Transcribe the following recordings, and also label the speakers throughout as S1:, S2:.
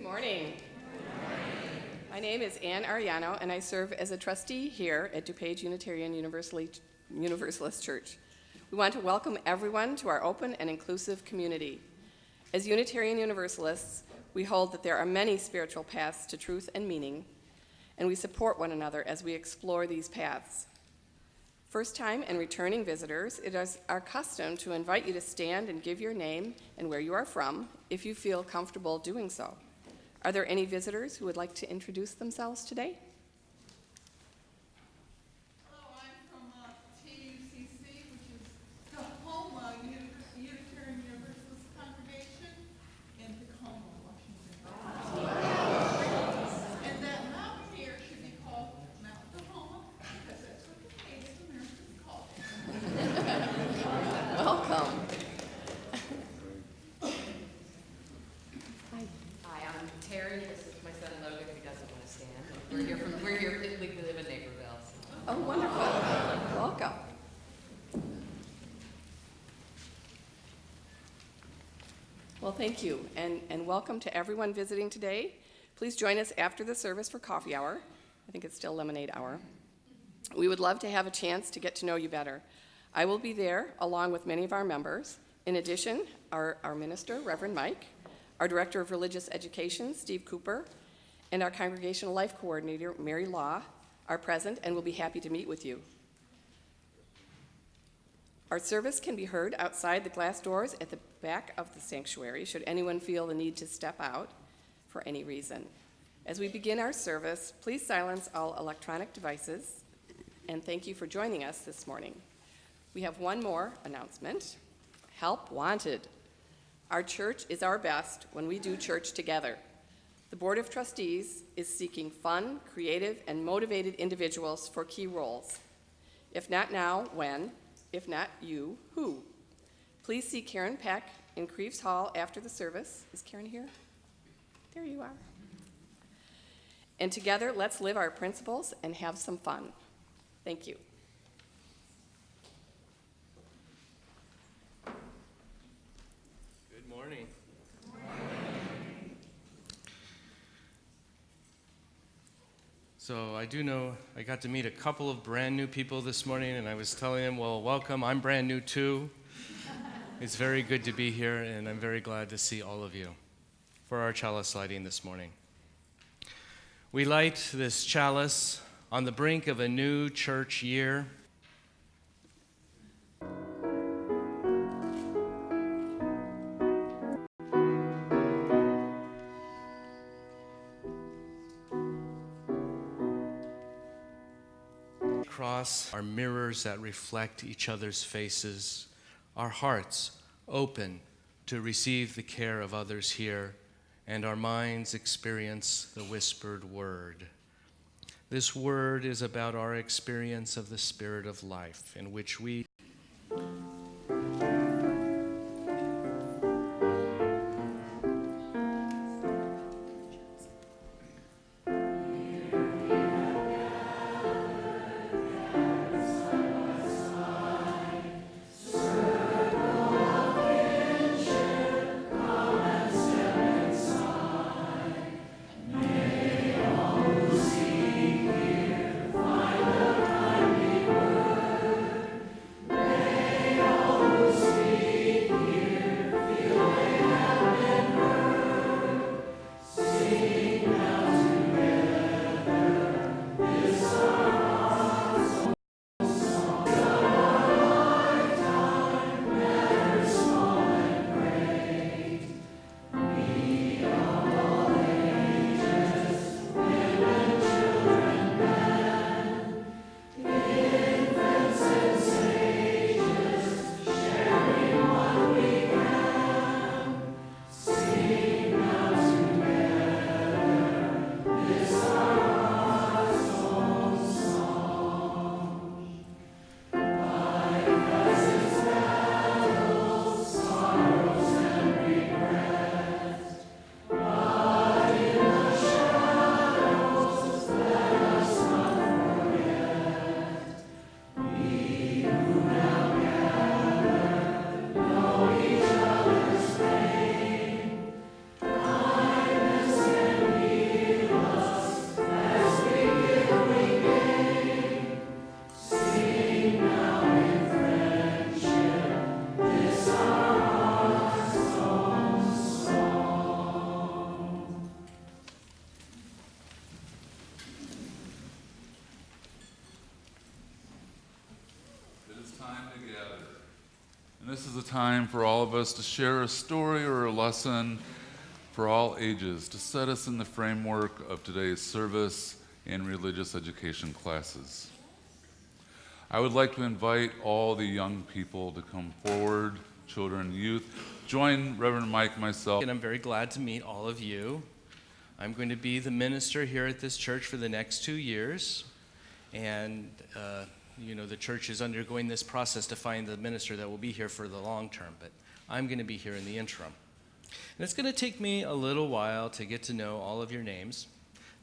S1: morning. My name is Ann Ariano, and I serve as a trustee here at DuPage Unitarian Universalist Church. We want to welcome everyone to our open and inclusive community. As Unitarian Universalists, we hold that there are many spiritual paths to truth and meaning, and we support one another as we explore these paths. First-time and returning visitors, it is our custom to invite you to stand and give your name and where you are from, if you feel comfortable doing so. Are there any visitors who would like to introduce themselves today?
S2: Hello, I'm from TUCC, which is Tacoma Unitarian Universalist Congregation in Tacoma, Washington. And that mountain here should be called Mount Tacoma, because that's what the Native Americans call it.
S1: Welcome.
S3: Hi, I'm Terry. This is my son Logan, who doesn't want to stand. We're here. We live in Naperville. So.
S1: Oh, wonderful. Welcome. Well, thank you, and welcome to everyone visiting today. Please join us after the service for coffee hour. I think it's still lemonade hour. We would love to have a chance to get to know you better. I will be there along with many of our members. In addition, our minister, Reverend Mike, our Director of Religious Education, Steve Cooper, and our Congregational Life Coordinator, Mary Law, are present and will be happy to meet with you. Our service can be heard outside the glass doors at the back of the sanctuary, should anyone feel the need to step out for any reason. As we begin our service, please silence all electronic devices, and thank you for joining us this morning. We have one more announcement. Help wanted. Our church is our best when we do church together. The Board of Trustees is seeking fun, creative, and motivated individuals for key roles. If not now, when? If not you, who? Please see Karen Peck in Creeves Hall after the service. Is Karen here? There you are. And together, let's live our principles and have some fun. Thank you.
S4: Good morning. So I do know I got to meet a couple of brand new people this morning, and I was telling them, well, welcome, I'm brand new too. It's very good to be here, and I'm very glad to see all of you for our chalice lighting this morning. We light this chalice on the brink of a new church year. Across our mirrors that reflect each other's faces, our hearts open to receive the care of others here, and our minds experience the whispered word. This word is about our experience of the Spirit of life, in which we
S5: time for all of us to share a story or a lesson for all ages to set us in the framework of today's service and religious education classes. I would like to invite all the young people to come forward, children and youth. Join Reverend Mike and myself.
S4: And I'm very glad to meet all of you. I'm going to be the minister here at this church for the next 2 years. And, the church is undergoing this process to find the minister that will be here for the long term. But I'm going to be here in the interim. And it's going to take me a little while to get to know all of your names.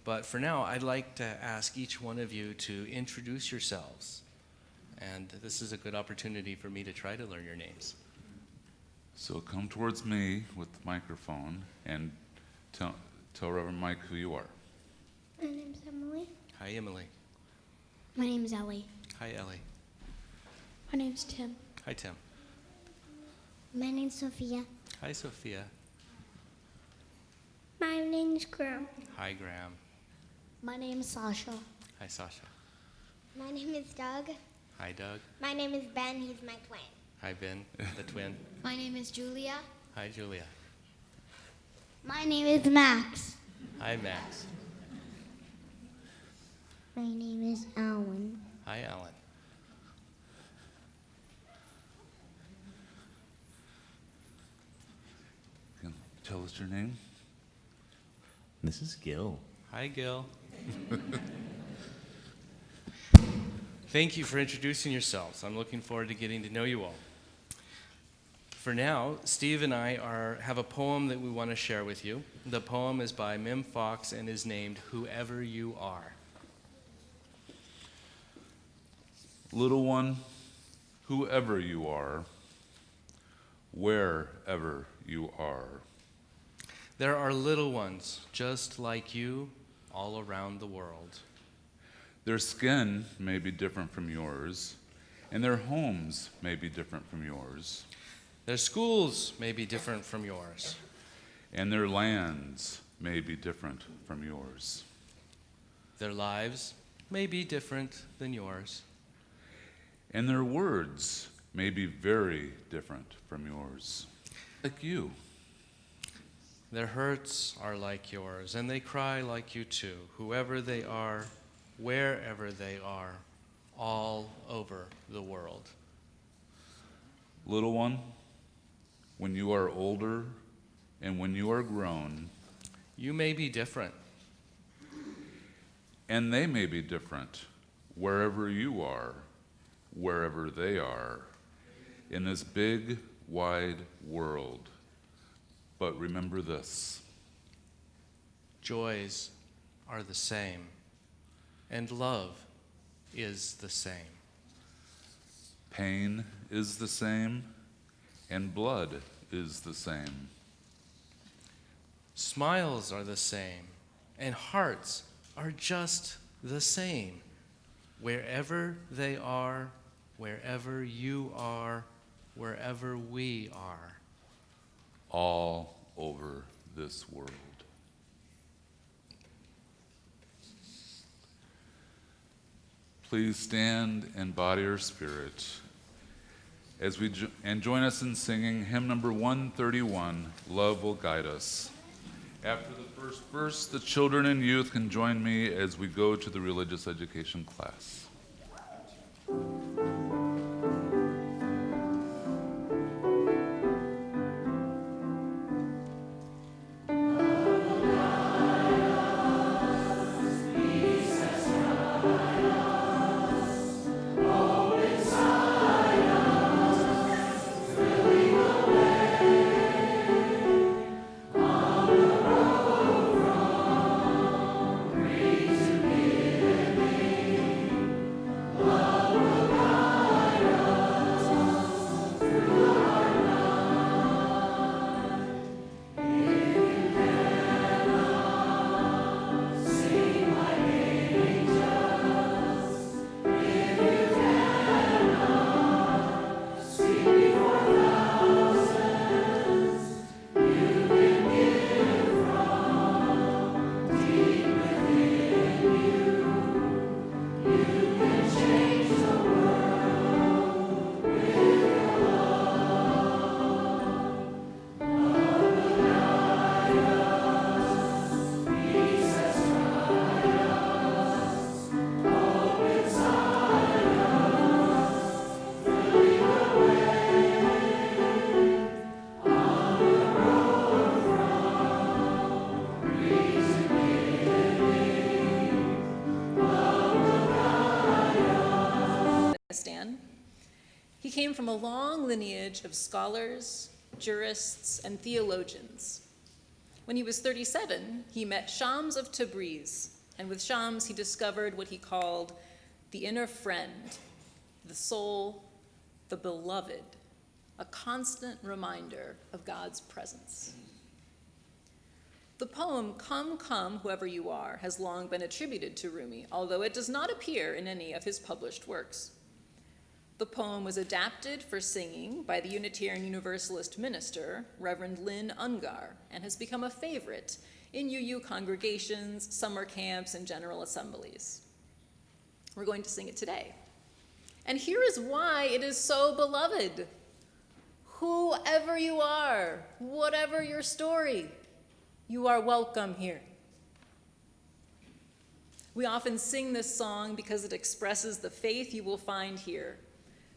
S4: But for now, I'd like to ask each one of you to introduce yourselves. And this is a good opportunity for me to try to learn your names.
S5: So come towards me with the microphone and tell Reverend Mike who you are.
S6: My name's Emily.
S4: Hi, Emily.
S6: My name's Ellie.
S4: Hi, Ellie.
S6: My name's Tim.
S4: Hi, Tim.
S6: My name's Sophia.
S4: Hi, Sophia.
S6: My name's Graham.
S4: Hi, Graham.
S6: My name's Sasha.
S4: Hi, Sasha.
S6: My name is Doug.
S4: Hi, Doug.
S6: My name is Ben. He's my twin.
S4: Hi, Ben, the twin.
S6: My name is Julia.
S4: Hi, Julia.
S6: My name is Max.
S4: Hi, Max.
S6: My name is Alan.
S4: Hi, Alan.
S5: Can you tell us your name?
S7: This is Gil.
S4: Hi, Gil. Thank you for introducing yourselves. I'm looking forward to getting to know you all. For now, Steve and I have a poem that we want to share with you. The poem is by Mim Fox and is named Whoever You Are.
S5: Little one, whoever you are, wherever you are,
S4: There are little ones just like you all around the world.
S5: their skin may be different from yours, and their homes may be different from yours,
S4: Their schools may be different from yours.
S5: and their lands may be different from yours.
S4: Their lives may be different than yours.
S5: And their words may be very different from yours, like you.
S4: Their hurts are like yours, and they cry like you too, whoever they are, wherever they are, all over the world.
S5: Little one, when you are older and when you are grown,
S4: You may be different.
S5: and they may be different wherever you are, wherever they are, in this big, wide world. But remember this:
S4: Joys are the same, and love is the same.
S5: pain is the same, and blood is the same.
S4: Smiles are the same, and hearts are just the same. Wherever they are, wherever you are, wherever we are.
S5: All over this world. Please stand and body your spirit as and join us in singing hymn number 131, Love Will Guide Us. After the first verse, the children and youth can join me as we go to the religious education class.
S6: Love will
S8: came from a long lineage of scholars, jurists, and theologians. When he was 37, he met Shams of Tabriz, and with Shams he discovered what he called the inner friend, the soul, the beloved, a constant reminder of God's presence. The poem Come, Come, Whoever You Are has long been attributed to Rumi, although it does not appear in any of his published works. The poem was adapted for singing by the Unitarian Universalist minister, Reverend Lynn Ungar, and has become a favorite in UU congregations, summer camps, and general assemblies. We're going to sing it today. And here is why it is so beloved. Whoever you are, whatever your story, you are welcome here. We often sing this song because it expresses the faith you will find here,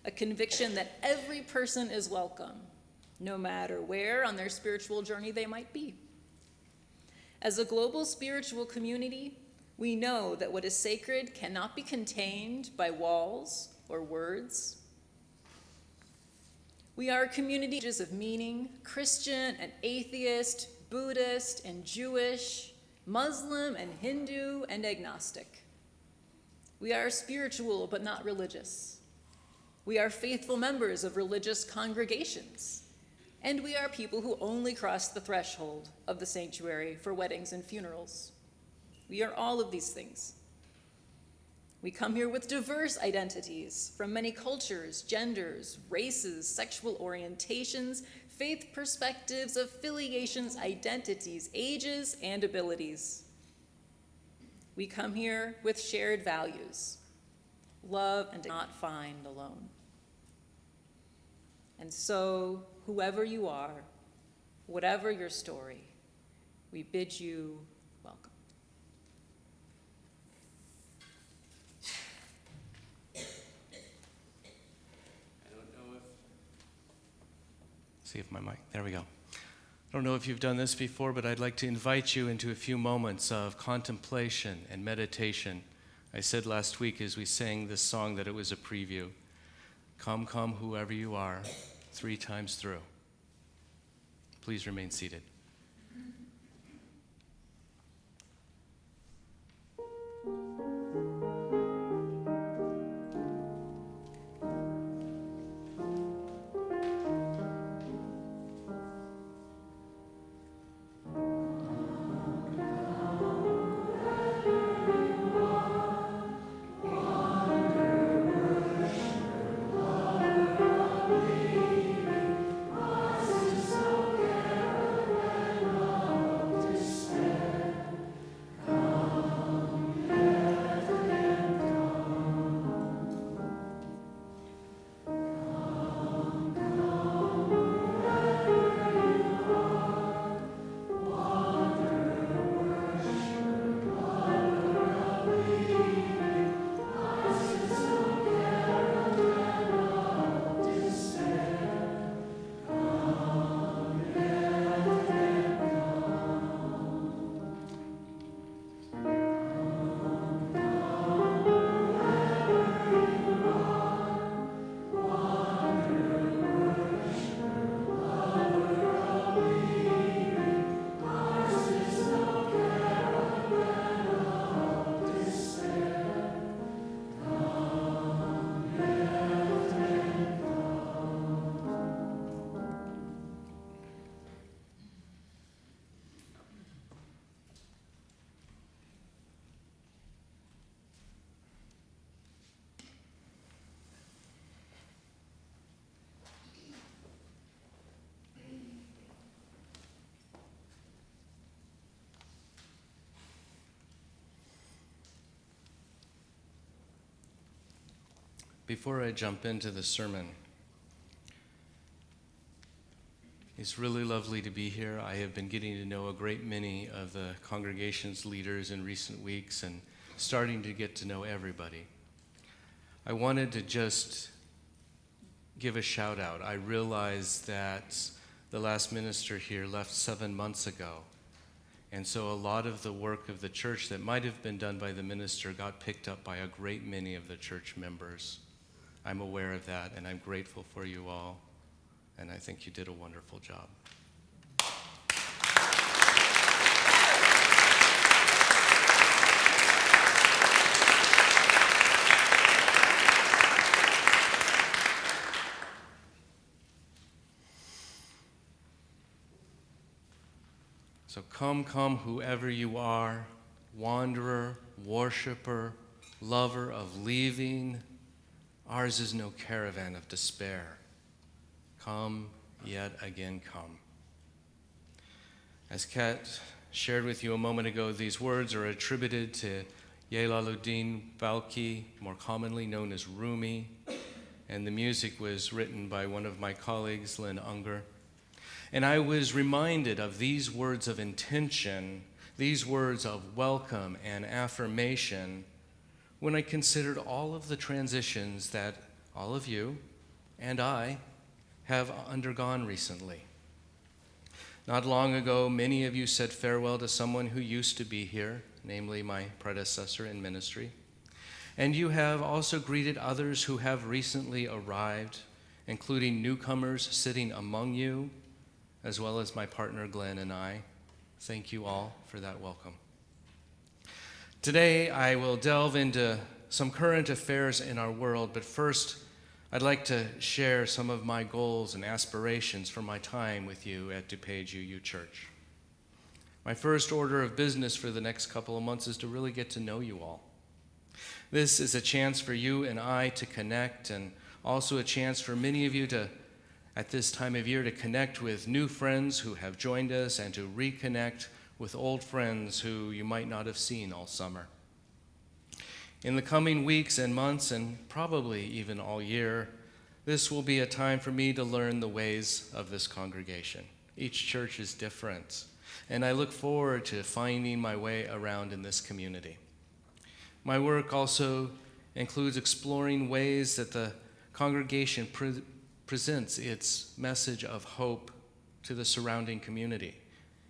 S8: a conviction that every person is welcome, no matter where on their spiritual journey they might be. As a global spiritual community, we know that what is sacred cannot be contained by walls or words. We are communities of meaning, Christian and atheist, Buddhist and Jewish, Muslim and Hindu and agnostic. We are spiritual but not religious. We are faithful members of religious congregations. And we are people who only cross the threshold of the sanctuary for weddings and funerals. We are all of these things. We come here with diverse identities from many cultures, genders, races, sexual orientations, faith perspectives, affiliations, identities, ages, and abilities. We come here with shared values, love and not find alone. And so, whoever you are, whatever your story, we bid you welcome.
S4: See if my mic, there we go. I don't know if you've done this before, but I'd like to invite you into a few moments of contemplation and meditation. I said last week as we sang this song that it was a preview. Come, come, whoever you are, 3 times through. Please remain seated. Before I jump into the sermon, it's really lovely to be here. I have been getting to know a great many of the congregation's leaders in recent weeks and starting to get to know everybody. I wanted to just give a shout out. I realized that the last minister here left 7 months ago. And so a lot of the work of the church that might have been done by the minister got picked up by a great many of the church members. I'm aware of that, and I'm grateful for you all, and I think you did a wonderful job. So come, whoever you are, wanderer, worshiper, lover of leaving. Ours is no caravan of despair. Come, yet again come. As Kat shared with you a moment ago, these words are attributed to Jalaluddin Balkhi, more commonly known as Rumi, and the music was written by one of my colleagues, Lynn Unger. And I was reminded of these words of intention, these words of welcome and affirmation, when I considered all of the transitions that all of you and I have undergone recently. Not long ago, many of you said farewell to someone who used to be here, namely my predecessor in ministry. And you have also greeted others who have recently arrived, including newcomers sitting among you, as well as my partner Glenn and I. Thank you all for that welcome. Today, I will delve into some current affairs in our world, but first, I'd like to share some of my goals and aspirations for my time with you at DuPage UU Church. My first order of business for the next couple of months is to really get to know you all. This is a chance for you and I to connect, and also a chance for many of you to, at this time of year, to connect with new friends who have joined us and to reconnect with old friends who you might not have seen all summer. In the coming weeks and months, and probably even all year, this will be a time for me to learn the ways of this congregation. Each church is different, and I look forward to finding my way around in this community. My work also includes exploring ways that the congregation presents its message of hope to the surrounding community,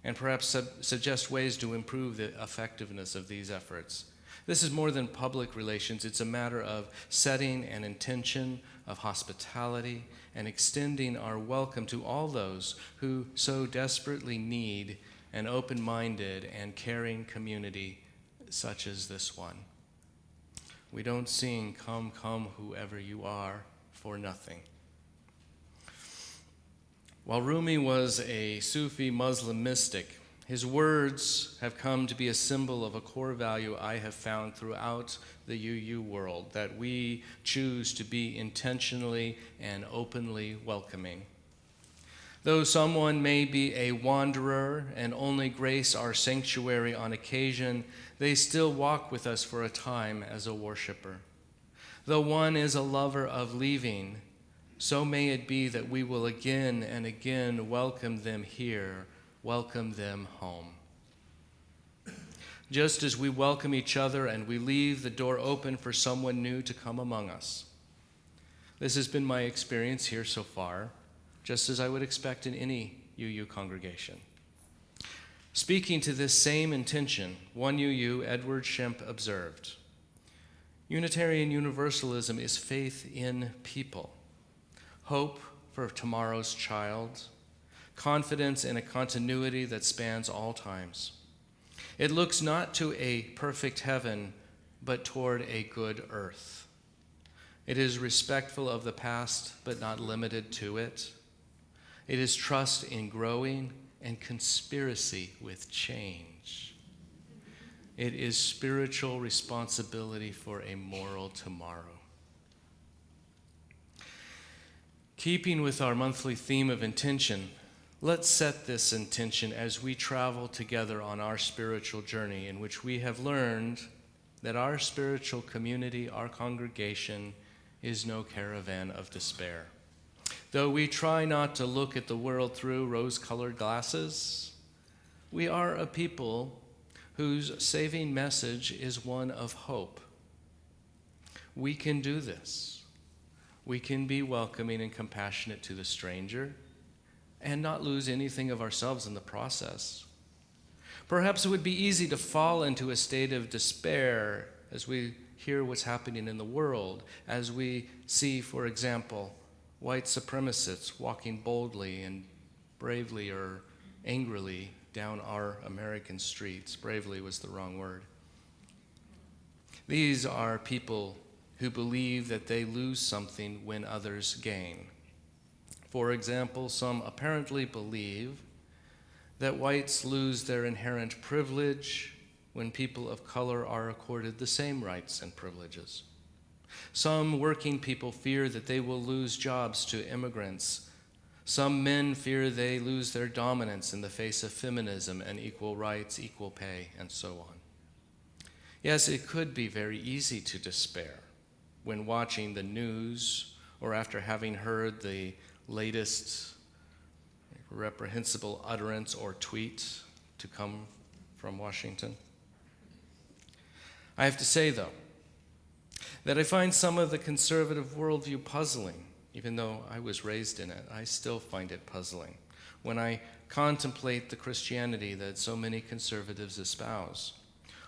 S4: and perhaps suggest ways to improve the effectiveness of these efforts. This is more than public relations. It's a matter of setting an intention of hospitality and extending our welcome to all those who so desperately need an open-minded and caring community such as this one. We don't sing, "Come, come, whoever you are," for nothing. While Rumi was a Sufi Muslim mystic, his words have come to be a symbol of a core value I have found throughout the UU world, that we choose to be intentionally and openly welcoming. Though someone may be a wanderer and only grace our sanctuary on occasion, they still walk with us for a time as a worshiper. Though one is a lover of leaving, so may it be that we will again and again welcome them here, welcome them home. Just as we welcome each other and we leave the door open for someone new to come among us. This has been my experience here so far, just as I would expect in any UU congregation. Speaking to this same intention, one UU, Edward Shemp, observed, Unitarian Universalism is faith in people, hope for tomorrow's child, confidence in a continuity that spans all times. It looks not to a perfect heaven, but toward a good earth. It is respectful of the past, but not limited to it. It is trust in growing and conspiracy with change. It is spiritual responsibility for a moral tomorrow. Keeping with our monthly theme of intention, let's set this intention as we travel together on our spiritual journey, in which we have learned that our spiritual community, our congregation, is no caravan of despair. Though we try not to look at the world through rose-colored glasses, we are a people whose saving message is one of hope. We can do this. We can be welcoming and compassionate to the stranger and not lose anything of ourselves in the process. Perhaps it would be easy to fall into a state of despair as we hear what's happening in the world, as we see, for example, white supremacists walking boldly and bravely or angrily down our American streets. Bravely was the wrong word. These are people who believe that they lose something when others gain. For example, some apparently believe that whites lose their inherent privilege when people of color are accorded the same rights and privileges. Some working people fear that they will lose jobs to immigrants. Some men fear they lose their dominance in the face of feminism and equal rights, equal pay, and so on. Yes, it could be very easy to despair when watching the news or after having heard the latest reprehensible utterance or tweet to come from Washington. I have to say, though, that I find some of the conservative worldview puzzling. Even though I was raised in it, I still find it puzzling when I contemplate the Christianity that so many conservatives espouse.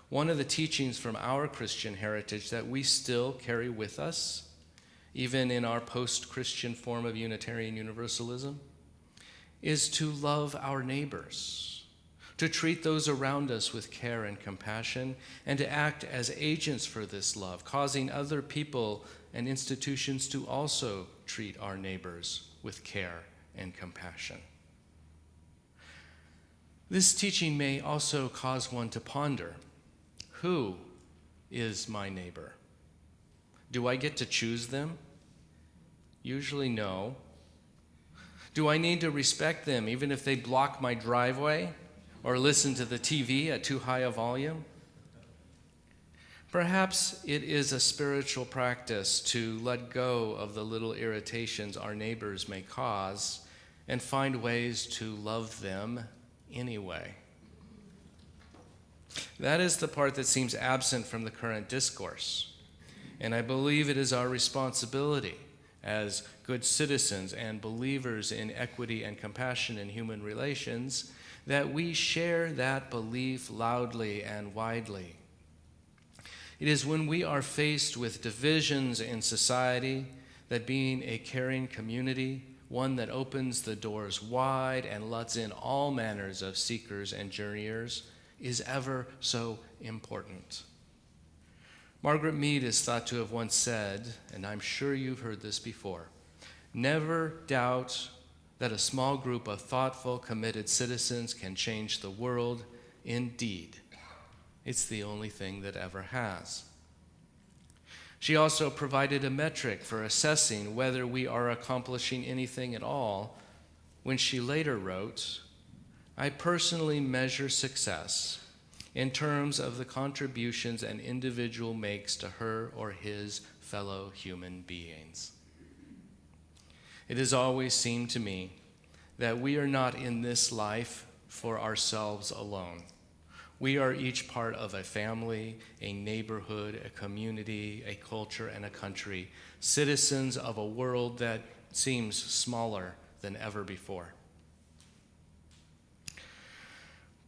S4: One of the teachings from our Christian heritage that we still carry with us, even in our post-Christian form of Unitarian Universalism, is to love our neighbors, to treat those around us with care and compassion, and to act as agents for this love, causing other people and institutions to also treat our neighbors with care and compassion. This teaching may also cause one to ponder, who is my neighbor? Do I get to choose them? Usually no. Do I need to respect them even if they block my driveway or listen to the TV at too high a volume? Perhaps it is a spiritual practice to let go of the little irritations our neighbors may cause and find ways to love them anyway. That is the part that seems absent from the current discourse, and I believe it is our responsibility as good citizens and believers in equity and compassion in human relations that we share that belief loudly and widely. It is when we are faced with divisions in society that being a caring community, one that opens the doors wide and lets in all manners of seekers and journeyers, is ever so important. Margaret Mead is thought to have once said, and I'm sure you've heard this before, never doubt that a small group of thoughtful, committed citizens can change the world. Indeed, it's the only thing that ever has. She also provided a metric for assessing whether we are accomplishing anything at all when she later wrote, I personally measure success in terms of the contributions an individual makes to her or his fellow human beings. It has always seemed to me that we are not in this life for ourselves alone. We are each part of a family, a neighborhood, a community, a culture, and a country, citizens of a world that seems smaller than ever before.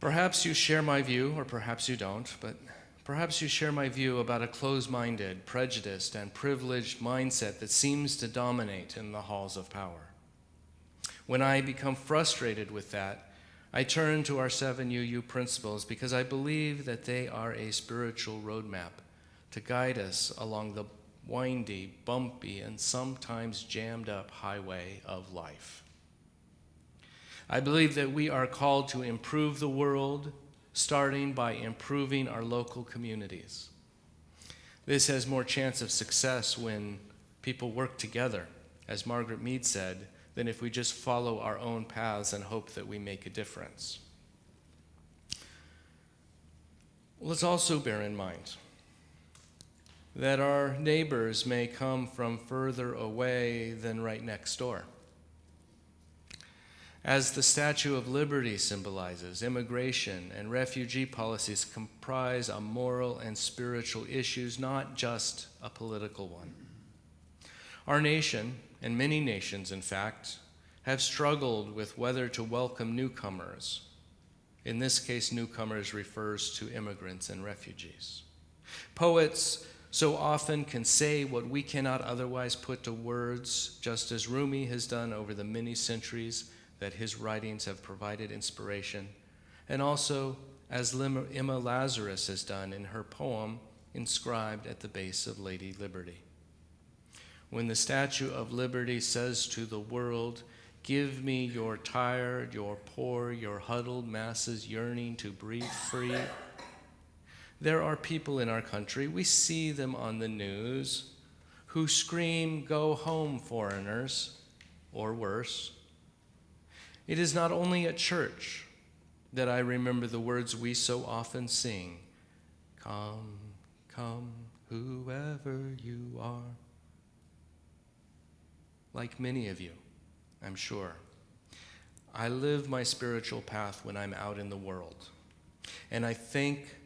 S4: Perhaps you share my view, or perhaps you don't, but perhaps you share my view about a closed-minded, prejudiced, and privileged mindset that seems to dominate in the halls of power. When I become frustrated with that, I turn to our 7 UU principles because I believe that they are a spiritual roadmap to guide us along the windy, bumpy, and sometimes jammed up highway of life. I believe that we are called to improve the world, starting by improving our local communities. This has more chance of success when people work together, as Margaret Mead said, than if we just follow our own paths and hope that we make a difference. Let's also bear in mind that our neighbors may come from further away than right next door. As the Statue of Liberty symbolizes, immigration and refugee policies comprise a moral and spiritual issues, not just a political one. Our nation, and many nations in fact, have struggled with whether to welcome newcomers. In this case, newcomers refers to immigrants and refugees. Poets so often can say what we cannot otherwise put to words, just as Rumi has done over the many centuries that his writings have provided inspiration, and also as Emma Lazarus has done in her poem inscribed at the base of Lady Liberty. When the Statue of Liberty says to the world, "Give me your tired, your poor, your huddled masses yearning to breathe free," there are people in our country, we see them on the news, who scream, "Go home, foreigners," or worse. It is not only at church that I remember the words we so often sing, "Come, come, whoever you are." Like many of you, I'm sure, I live my spiritual path when I'm out in the world. And I think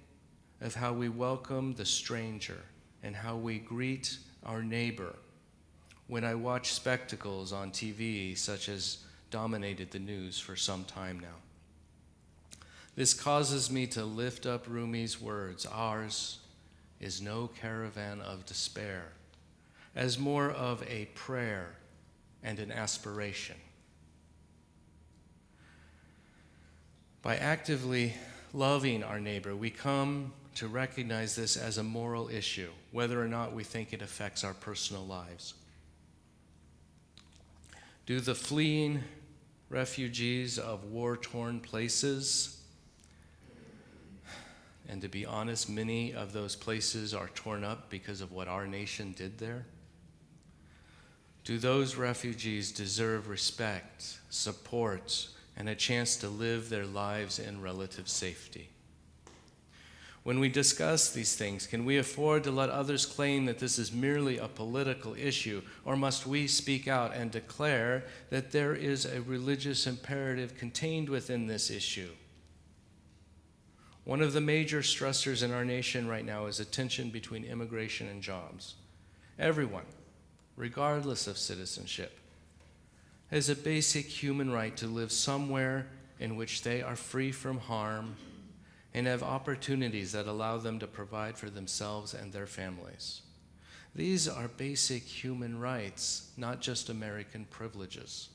S4: of how we welcome the stranger and how we greet our neighbor when I watch spectacles on TV such as dominated the news for some time now. This causes me to lift up Rumi's words, "Ours is no caravan of despair," as more of a prayer and an aspiration. By actively loving our neighbor, we come to recognize this as a moral issue, whether or not we think it affects our personal lives. Do the fleeing refugees of war-torn places, and to be honest, many of those places are torn up because of what our nation did there, do those refugees deserve respect, support, and a chance to live their lives in relative safety? When we discuss these things, can we afford to let others claim that this is merely a political issue, or must we speak out and declare that there is a religious imperative contained within this issue? One of the major stressors in our nation right now is a tension between immigration and jobs. Everyone, regardless of citizenship, has a basic human right to live somewhere in which they are free from harm and have opportunities that allow them to provide for themselves and their families. These are basic human rights, not just American privileges.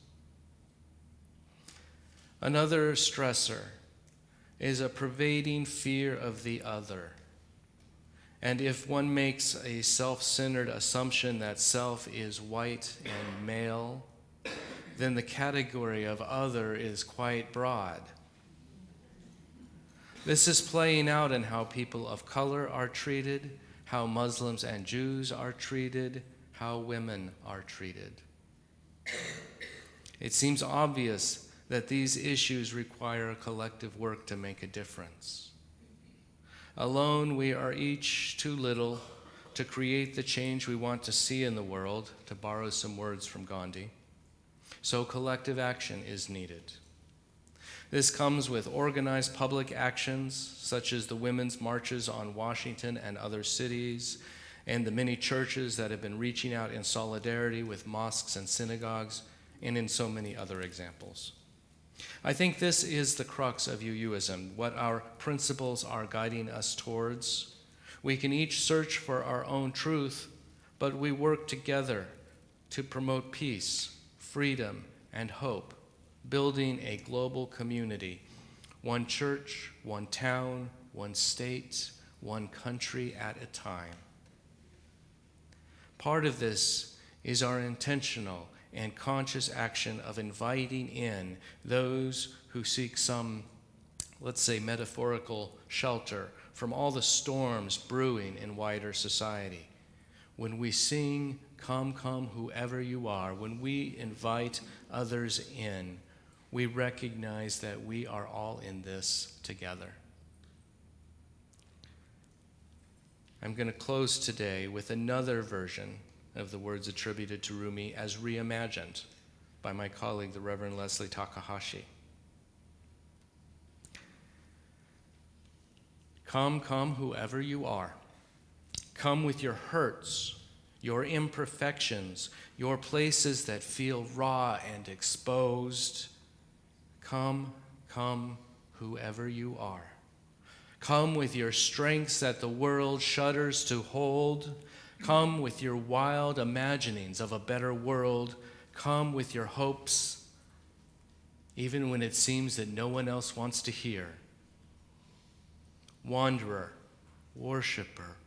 S4: Another stressor is a pervading fear of the other. And if one makes a self-centered assumption that self is white and male, then the category of other is quite broad. This is playing out in how people of color are treated, how Muslims and Jews are treated, how women are treated. It seems obvious that these issues require a collective work to make a difference. Alone, we are each too little to create the change we want to see in the world, to borrow some words from Gandhi. So collective action is needed. This comes with organized public actions, such as the women's marches on Washington and other cities, and the many churches that have been reaching out in solidarity with mosques and synagogues, and in so many other examples. I think this is the crux of UUism, what our principles are guiding us towards. We can each search for our own truth, but we work together to promote peace, freedom, and hope, building a global community, one church, one town, one state, one country at a time. Part of this is our intentional and conscious action of inviting in those who seek some, let's say, metaphorical shelter from all the storms brewing in wider society. When we sing, "Come, come, whoever you are," when we invite others in, we recognize that we are all in this together. I'm going to close today with another version of the words attributed to Rumi as reimagined by my colleague, the Reverend Leslie Takahashi. Come, come, whoever you are. Come with your hurts, your imperfections, your places that feel raw and exposed. Come, come, whoever you are. Come with your strengths that the world shudders to hold. Come with your wild imaginings of a better world. Come with your hopes, even when it seems that no one else wants to hear. Wanderer, worshiper,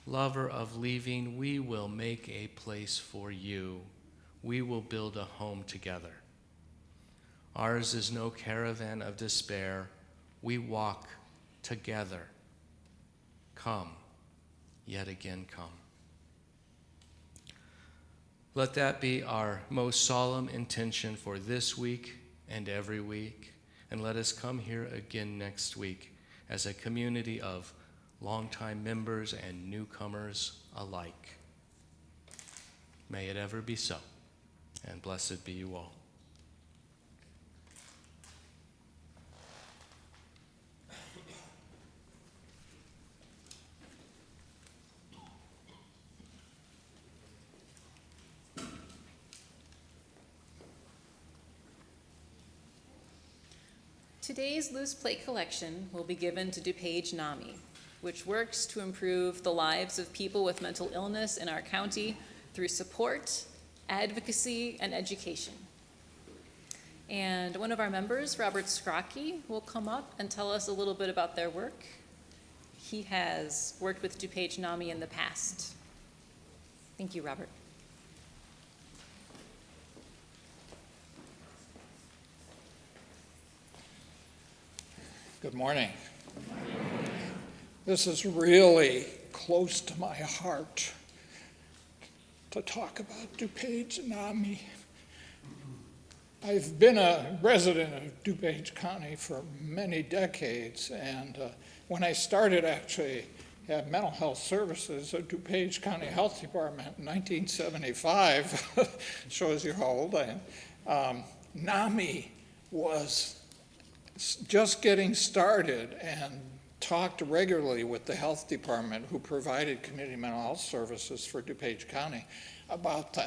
S4: lover of leaving, we will make a place for you. We will build a home together. Ours is no caravan of despair. We walk together. Come, yet again come. Let that be our most solemn intention for this week and every week. And let us come here again next week as a community of longtime members and newcomers alike. May it ever be so, and blessed be you all.
S8: Today's loose plate collection will be given to DuPage NAMI, which works to improve the lives of people with mental illness in our county through support, advocacy, and education. And one of our members, Robert Scrocky, will come up and tell us a little bit about their work. He has worked with DuPage NAMI in the past. Thank you, Robert.
S9: Good morning. This is really close to my heart to talk about DuPage NAMI. I've been a resident of DuPage County for many decades, and when I started actually at mental health services at DuPage County Health Department in 1975, shows you how old I am, NAMI was just getting started and talked regularly with the health department who provided community mental health services for DuPage County about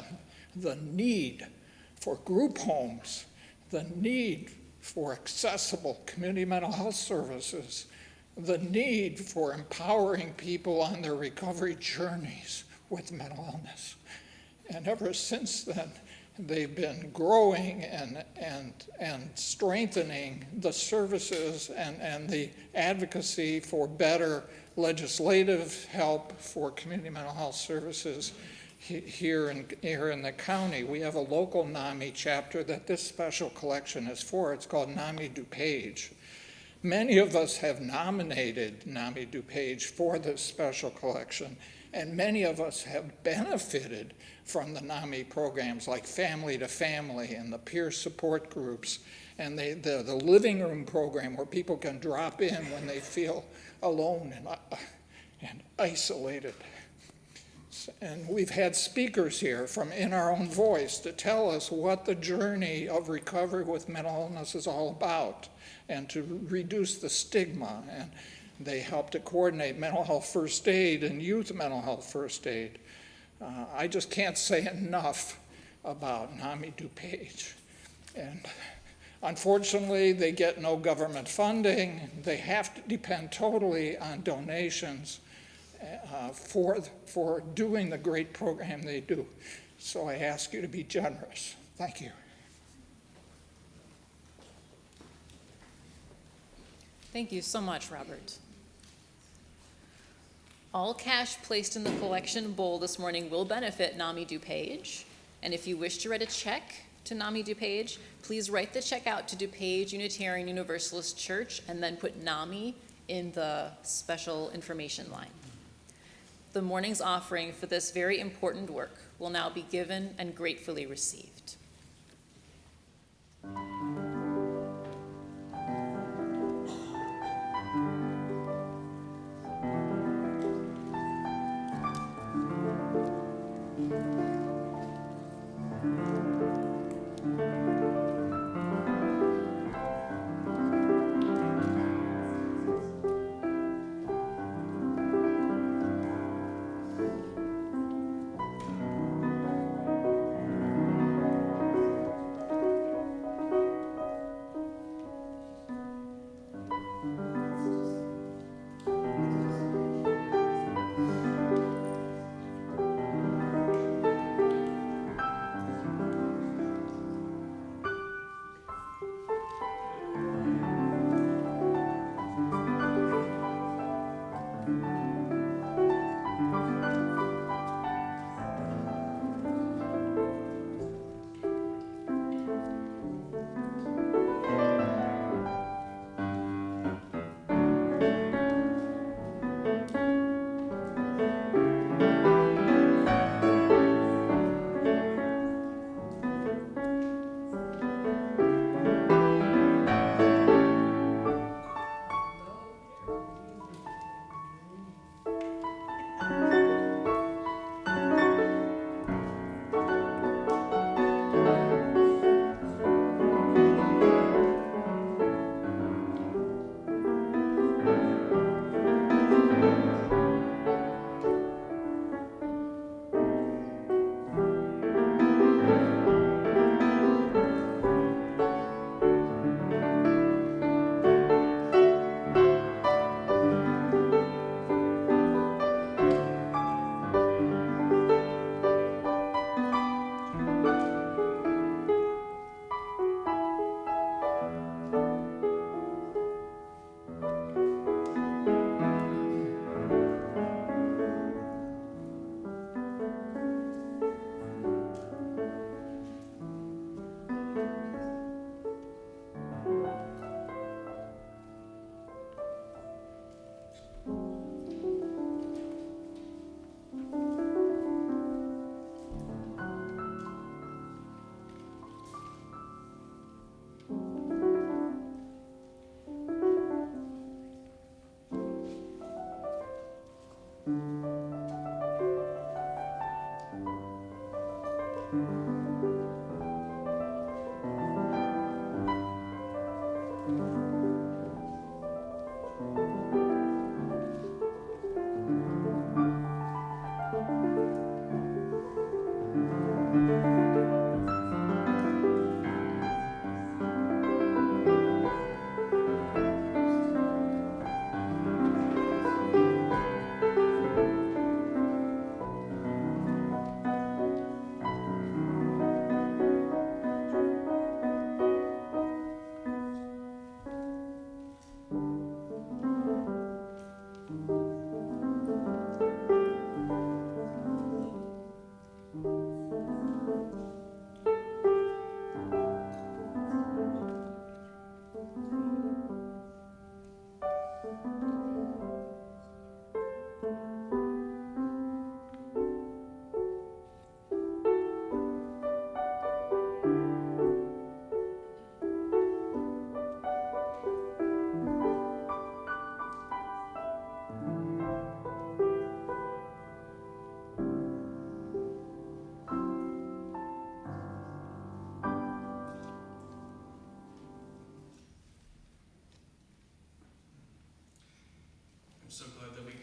S9: the need for group homes, the need for accessible community mental health services, the need for empowering people on their recovery journeys with mental illness. And ever since then, they've been growing and strengthening the services and the advocacy for better legislative help for community mental health services here in the county. We have a local NAMI chapter that this special collection is for. It's called NAMI DuPage. Many of us have nominated NAMI DuPage for this special collection, and many of us have benefited from the NAMI programs like Family to Family and the peer support groups and the living room program where people can drop in when they feel alone and isolated. And we've had speakers here from In Our Own Voice to tell us what the journey of recovery with mental illness is all about and to reduce the stigma. And they help to coordinate mental health first aid and youth mental health first aid. I just can't say enough about NAMI DuPage. And unfortunately, they get no government funding. They have to depend totally on donations for doing the great program they do. So I ask you to be generous. Thank you.
S8: Thank you so much, Robert. All cash placed in the collection bowl this morning will benefit NAMI DuPage. And if you wish to write a check to NAMI DuPage, please write the check out to DuPage Unitarian Universalist Church and then put NAMI in the special information line. The morning's offering for this very important work will now be given and gratefully received.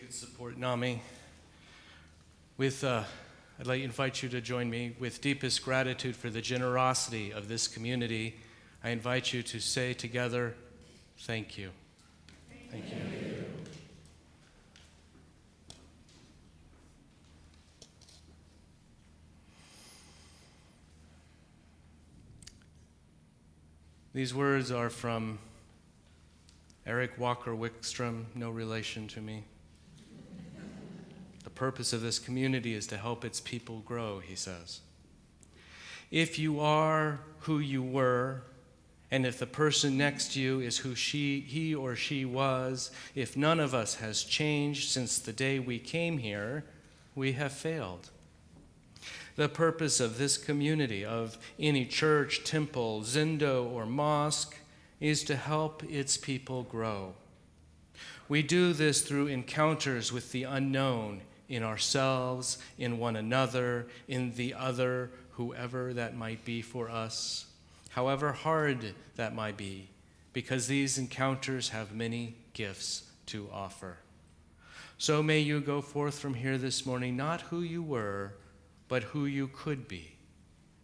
S4: could support NAMI. I'd like to invite you to join me. With deepest gratitude for the generosity of this community, I invite you to say together, thank you. Thank you. These words are from Eric Walker Wickstrom, no relation to me. The purpose of this community is to help its people grow, he says. If you are who you were, and if the person next to you is who he or she was, if none of us has changed since the day we came here, we have failed. The purpose of this community, of any church, temple, zendo, or mosque, is to help its people grow. We do this through encounters with the unknown in ourselves, in one another, in the other, whoever that might be for us, however hard that might be, because these encounters have many gifts to offer. So may you go forth from here this morning, not who you were, but who you could be.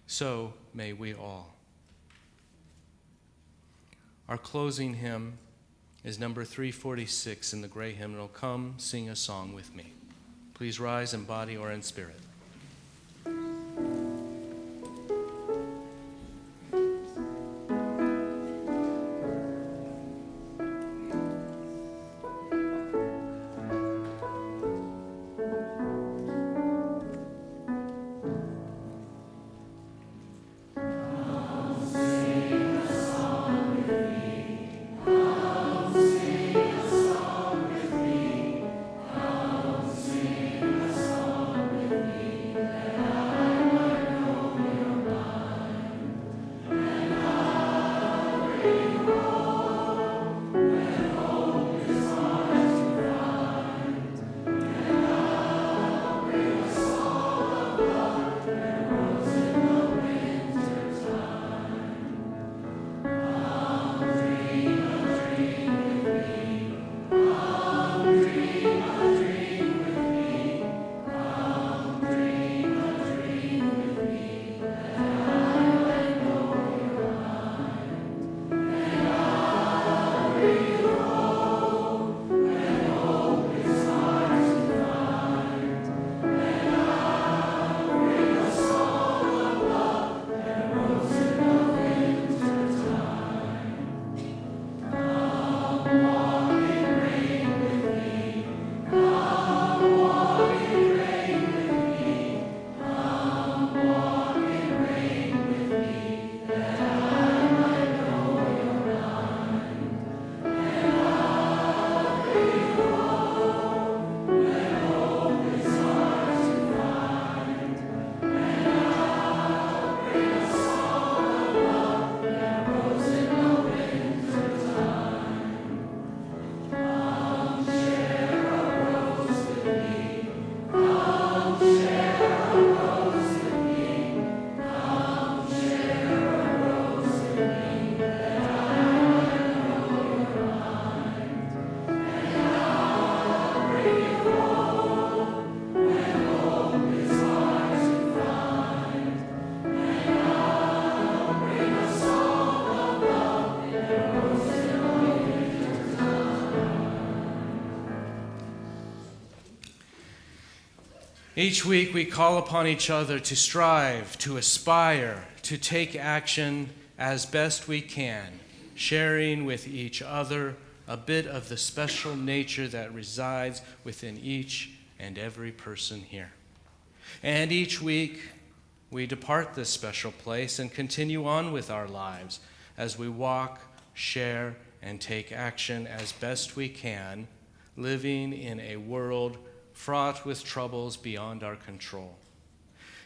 S4: So may we all. Our closing hymn is number 346 in the gray hymnal, Come Sing a Song with Me. Please rise in body or in spirit. Each week we call upon each other to strive, to aspire, to take action as best we can, sharing with each other a bit of the special nature that resides within each and every person here. And each week we depart this special place and continue on with our lives as we walk, share, and take action as best we can, living in a world fraught with troubles beyond our control.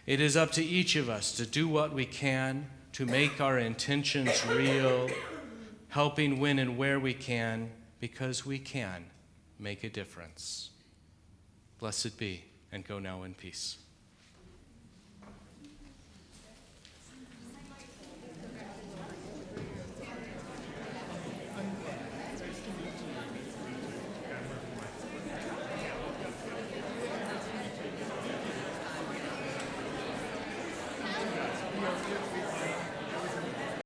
S4: It is up to each of us to do what we can to make our intentions real, helping when and where we can, because we can make a difference. Blessed be, and go now in peace.